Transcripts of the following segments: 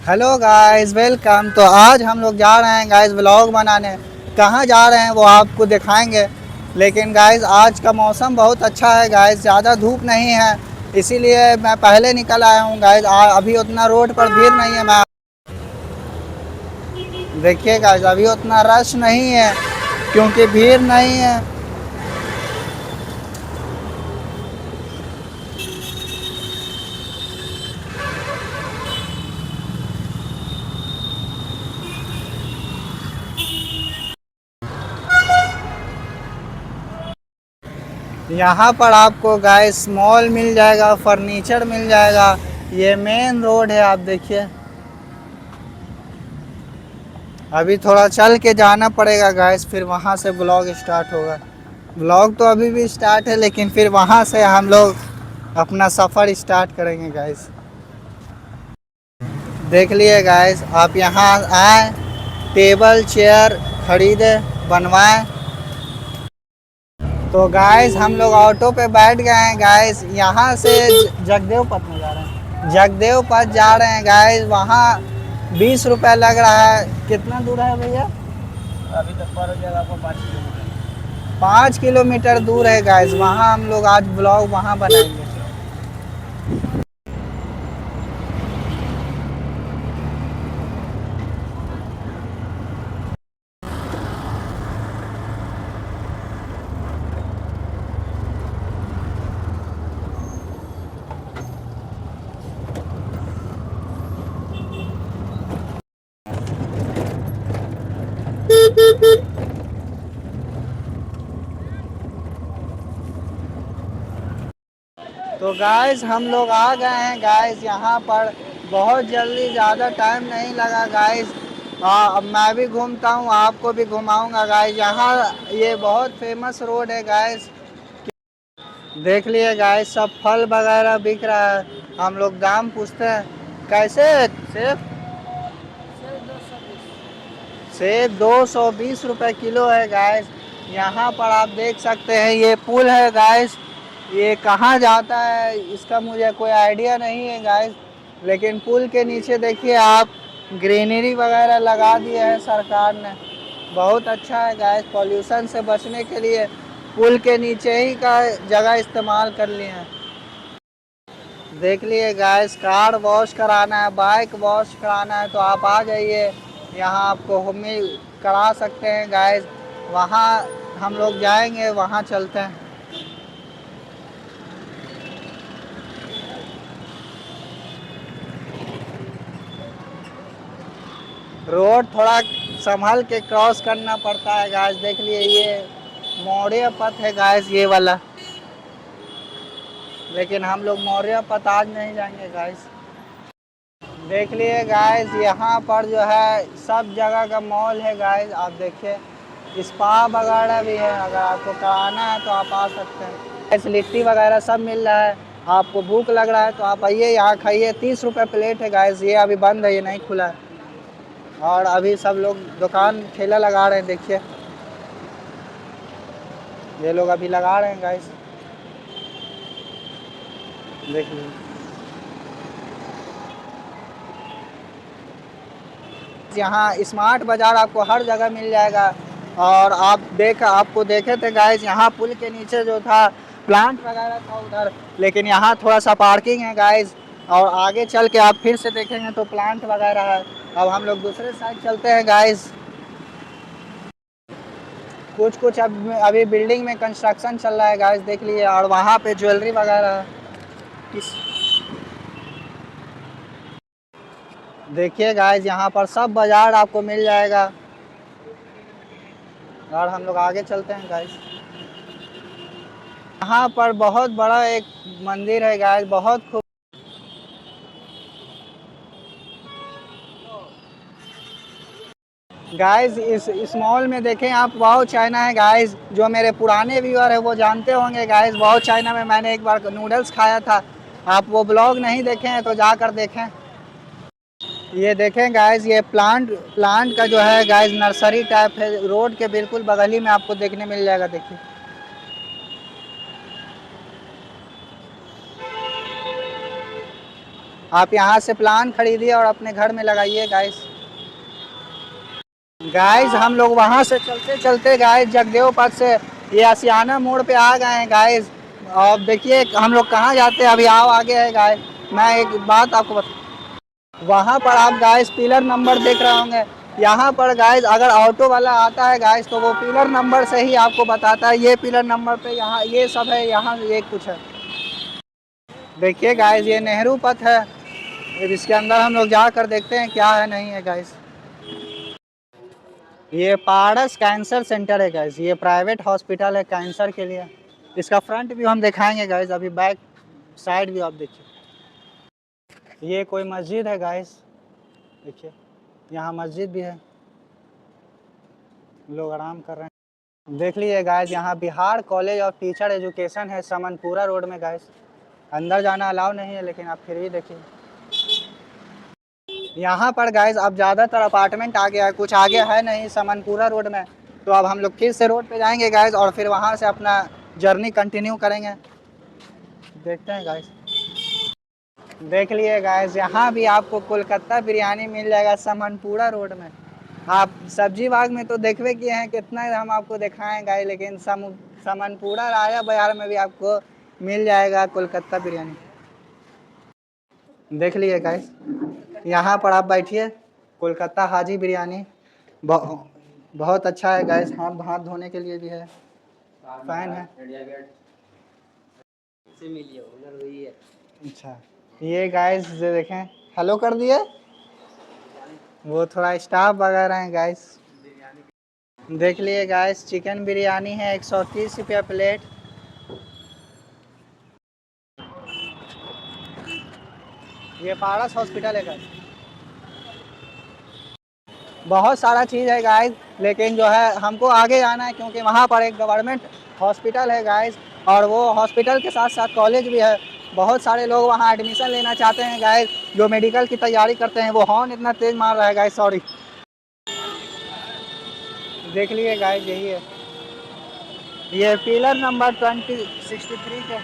Hello guys, welcome. तो आज हम लोग जा रहे हैं गाइस व्लॉग बनाने। कहाँ जा रहे हैं वो आपको दिखाएंगे। लेकिन गाइस आज का मौसम बहुत अच्छा है गाइस, ज़्यादा धूप नहीं है, इसीलिए मैं पहले निकल आया हूँ गाइस। अभी उतना रोड पर भीड़ नहीं है। मैं देखिए गाइस, अभी उतना रश नहीं है क्योंकि भीड़ नहीं है। यहाँ पर आपको गाइस मॉल मिल जाएगा, फर्नीचर मिल जाएगा। ये मेन रोड है, आप देखिए। अभी थोड़ा चल के जाना पड़ेगा गाइस, फिर वहाँ से ब्लॉग स्टार्ट होगा। ब्लॉग तो अभी भी स्टार्ट है, लेकिन फिर वहाँ से हम लोग अपना सफ़र स्टार्ट करेंगे गाइस। देख लिए गाइस, आप यहाँ आए, टेबल चेयर खरीदे, बनवाएं। तो गाइस हम लोग ऑटो पे बैठ गए हैं गाइस। यहाँ से जगदेव पथ में जा रहे हैं, जगदेव पथ जा रहे हैं गाइस। वहाँ 20 रुपये लग रहा है। कितना दूर है भैया? अभी तक पर जगह पर 5 किलोमीटर। 5 किलोमीटर दूर है गाइस। वहाँ हम लोग आज ब्लॉग वहाँ बनाएंगे। तो गाइस हम लोग आ गए हैं गाइस यहाँ पर। बहुत जल्दी, ज़्यादा टाइम नहीं लगा गाइस। अब मैं भी घूमता हूँ, आपको भी घुमाऊंगा गाइस। यहाँ ये बहुत फेमस रोड है गाइस। देख लिए गाइस, सब फल वगैरह बिक रहा है। हम लोग दाम पूछते हैं। कैसे सेब? सेब 220 रुपये किलो है गाइस। यहाँ पर आप देख सकते हैं, ये पुल है गाइस। ये कहाँ जाता है इसका मुझे कोई आइडिया नहीं है गाइस। लेकिन पुल के नीचे देखिए आप, ग्रीनरी वगैरह लगा दिए हैं सरकार ने। बहुत अच्छा है गाइस। पॉल्यूशन से बचने के लिए पुल के नीचे ही का जगह इस्तेमाल कर लिए हैं। देख लिए गाइस, कार वॉश कराना है, बाइक वॉश कराना है तो आप आ जाइए। यहाँ आपको हम करा सकते हैं गाइस। वहाँ हम लोग जाएंगे, वहाँ चलते हैं। रोड थोड़ा संभल के क्रॉस करना पड़ता है गाइस। देख लिए, ये मौर्य पथ है गाइस, ये वाला। लेकिन हम लोग मौर्य पथ आज नहीं जाएंगे गाइस। देख लिए गाइस, यहाँ पर जो है सब जगह का मॉल है गाइस। आप देखिए, स्पा वगैरह भी है। अगर आपको कराना है तो आप आ सकते हैं गाइस। लिट्टी वगैरह सब मिल रहा है। आपको भूख लग रहा है तो आप आइए, यहाँ खाइए। 30 रुपये प्लेट है गाइस। ये अभी बंद है, ये नहीं खुला है। और अभी सब लोग दुकान ठेला लगा रहे हैं, देखिए। ये लोग अभी लगा रहे हैं गाइस, देख लीजिए। यहाँ स्मार्ट बाज़ार आपको हर जगह मिल जाएगा। और आपको देखे थे गाइस, यहाँ पुल के नीचे जो था प्लांट वगैरह था उधर, लेकिन यहाँ थोड़ा सा पार्किंग है गाइस। और आगे चल के आप फिर से देखेंगे तो प्लांट वगैरह है। अब हम लोग दूसरे साइड चलते हैं गाइस। कुछ कुछ अब अभी बिल्डिंग में कंस्ट्रक्शन चल रहा है गाइस, देख लिए। और वहाँ पे ज्वेलरी वगैरह है। इस देखिए गाइस, यहाँ पर सब बाज़ार आपको मिल जाएगा। और हम लोग आगे चलते हैं गाइस। यहाँ पर बहुत बड़ा एक मंदिर है गाइस, बहुत खूब। गाइस इस मॉल में देखें आप, वाओ चाइना है गाइस। जो मेरे पुराने व्यूअर है वो जानते होंगे गाइस, वाओ चाइना में मैंने एक बार नूडल्स खाया था। आप वो ब्लॉग नहीं देखे हैं तो जाकर देखें। ये देखें गाइस, ये प्लांट प्लांट का जो है गाइस नर्सरी टाइप है। रोड के बिल्कुल बगल ही में आपको देखने मिल जाएगा, देखिए। आप यहाँ से प्लान खरीदिए और अपने घर में लगाइए गाइस। गाइस हम लोग वहाँ से चलते चलते गाइस जगदेव पथ से ये आशियाना मोड़ पे आ गए हैं गाइस। और देखिए हम लोग कहाँ जाते हैं, अभी आओ आगे है गाइस। मैं एक बात आपको बता, वहाँ पर आप गाइस पिलर नंबर देख रहे होंगे। यहाँ पर गाइस अगर ऑटो वाला आता है गाइस तो वो पिलर नंबर से ही आपको बताता है ये पिलर नंबर पे यहाँ ये सब है, यहाँ ये कुछ है। देखिए गाइस ये नेहरू पथ है, इसके अंदर हम लोग जाकर देखते हैं क्या है नहीं है गाइस। ये पारस कैंसर सेंटर है गाइस, ये प्राइवेट हॉस्पिटल है कैंसर के लिए। इसका फ्रंट व्यू हम दिखाएंगे गाइस, अभी बैक साइड व्यू आप देखिए। ये कोई मस्जिद है गाइस, देखिए यहाँ मस्जिद भी है, लोग आराम कर रहे हैं। देख लीजिए गाइस यहाँ Bihar college of teacher education है समनपुरा रोड में गाइस। अंदर जाना अलाउ नहीं है लेकिन आप फिर भी देखिए। यहाँ पर गाइस अब ज़्यादातर अपार्टमेंट आ गया है, कुछ आगे है नहीं समनपुरा रोड में। तो अब हम लोग फिर से रोड पे जाएंगे गाइस और फिर वहाँ से अपना जर्नी कंटिन्यू करेंगे। देखते हैं गाइस। देख लिए गाइस यहाँ भी आपको कोलकाता बिरयानी मिल जाएगा समनपुरा रोड में। आप सब्जी बाग में तो देखवे किए हैं, कितना हम आपको दिखाएं गाइस, लेकिन समनपुरा राजा बाजार में भी आपको मिल जाएगा कोलकाता बिरयानी। देख लिए गाइस यहाँ पर आप बैठिए, कोलकाता हाजी बिरयानी बहुत अच्छा है गाइस। हाथ हाथ धोने के लिए भी है, फैन है। अच्छा ये गाइस देखें, हेलो कर दिए, वो थोड़ा स्टाफ वगैरह हैं गाइस। देख लिए गाइस चिकन बिरयानी है 130 रुपया प्लेट। ये पारस हॉस्पिटल है गाइस। बहुत सारा चीज़ है गाइस, लेकिन जो है हमको आगे जाना है क्योंकि वहाँ पर एक गवर्नमेंट हॉस्पिटल है गाइस और वो हॉस्पिटल के साथ साथ कॉलेज भी है। बहुत सारे लोग वहाँ एडमिशन लेना चाहते हैं गाइस, जो मेडिकल की तैयारी करते हैं। वो हॉर्न इतना तेज मार रहा है गाइस, सॉरी। देख लिए गाइस यही है, ये पिलर नंबर 63 के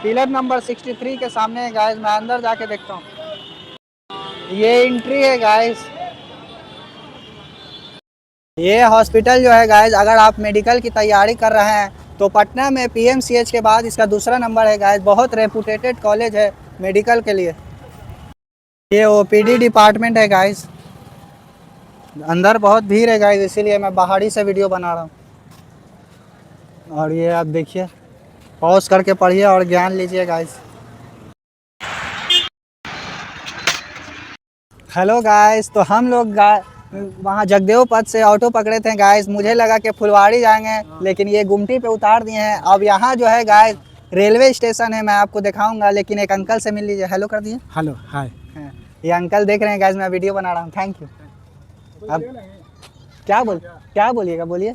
पिलर नंबर 63 के सामने है गाइस। मैं अंदर जाके देखता हूँ, ये एंट्री है गाइस। ये हॉस्पिटल जो है गाइस अगर आप मेडिकल की तैयारी कर रहे हैं तो पटना में पीएमसीएच के बाद इसका दूसरा नंबर है गाइस। बहुत रेपुटेटेड कॉलेज है मेडिकल के लिए। ये ओपीडी डिपार्टमेंट है गाइस, अंदर बहुत भीड़ है गाइस, इसीलिए मैं बाहर ही से वीडियो बना रहा हूँ। और ये आप देखिए, पॉज करके पढ़िए और ज्ञान लीजिए गाइस। हेलो गाइस, तो हम लोग वहाँ जगदेव पथ से ऑटो पकड़े थे गाइस। मुझे लगा कि फुलवाड़ी जाएंगे, लेकिन ये गुमटी पे उतार दिए हैं। अब यहाँ जो है गाइस रेलवे स्टेशन है, मैं आपको दिखाऊंगा, लेकिन एक अंकल से मिल लीजिए। हेलो कर दिए। Hello hi. ये अंकल देख रहे हैं गाइस, मैं वीडियो बना रहा हूँ। Thank you. अब क्या बोलिएगा, बोलिए।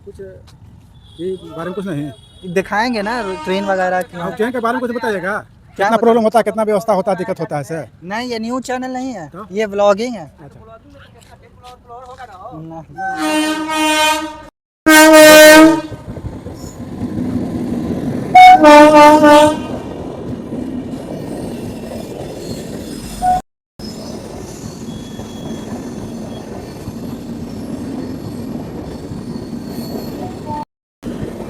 कुछ ये बारे में कुछ नहीं दिखाएंगे ना ट्रेन वगैरह की। ट्रेन के बारे में कुछ बताइएगा, क्या कितना प्रॉब्लम होता है, कितना व्यवस्था होता है, दिक्कत होता है सर? नहीं ये न्यूज़ चैनल नहीं है तो? ये व्लॉगिंग है। अच्छा।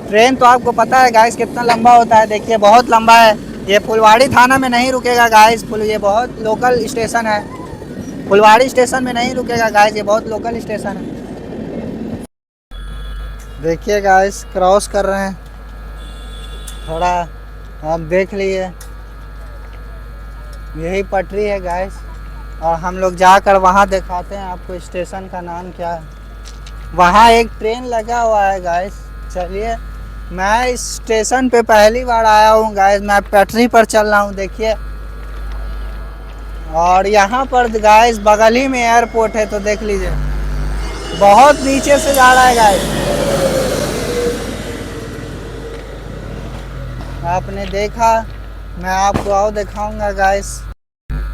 ट्रेन तो आपको पता है गाइस कितना लंबा होता है, देखिए बहुत लंबा है। ये फुलवाड़ी थाना में नहीं रुकेगा गाइस, ये बहुत लोकल स्टेशन है। फुलवाड़ी स्टेशन में नहीं रुकेगा गाइस, ये बहुत लोकल स्टेशन है। देखिए गाइस क्रॉस कर रहे हैं, थोड़ा आप देख लीजिए। यही पटरी है गाइस और हम लोग जाकर वहाँ दिखाते हैं आपको स्टेशन का नाम क्या है। वहाँ एक ट्रेन लगा हुआ है गाइस। चलिए, मैं इस स्टेशन पे पहली बार आया हूँ गाइस, मैं पटरी पर चल रहा हूँ देखिए। और यहाँ पर गाइस बगल ही में एयरपोर्ट है, तो देख लीजिए बहुत नीचे से जा रहा है गाइस। आपने देखा, मैं आपको और दिखाऊंगा गाइस।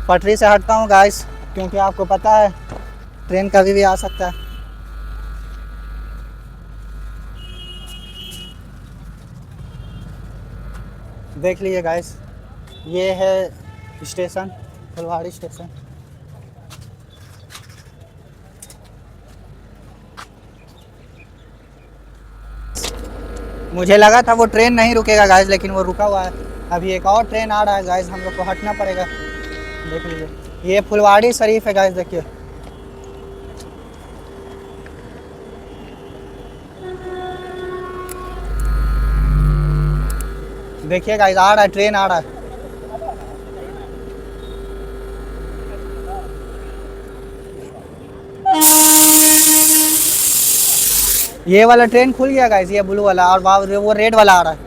पटरी से हटता हूँ गाइस क्योंकि आपको पता है ट्रेन कभी भी आ सकता है। देख लीजिए गाइस, ये है स्टेशन, फुलवाड़ी स्टेशन। मुझे लगा था वो ट्रेन नहीं रुकेगा गाइस, लेकिन वो रुका हुआ है। अभी एक और ट्रेन आ रहा है गाइस, हम लोग को हटना पड़ेगा। देख लीजिए ये फुलवाड़ी शरीफ है गाइस, देखिए। देखिए गाइस आ रहा है, ट्रेन आ रहा है। ये वाला ट्रेन खुल गया गाइस, ये ब्लू वाला, और वो रेड वाला आ रहा है।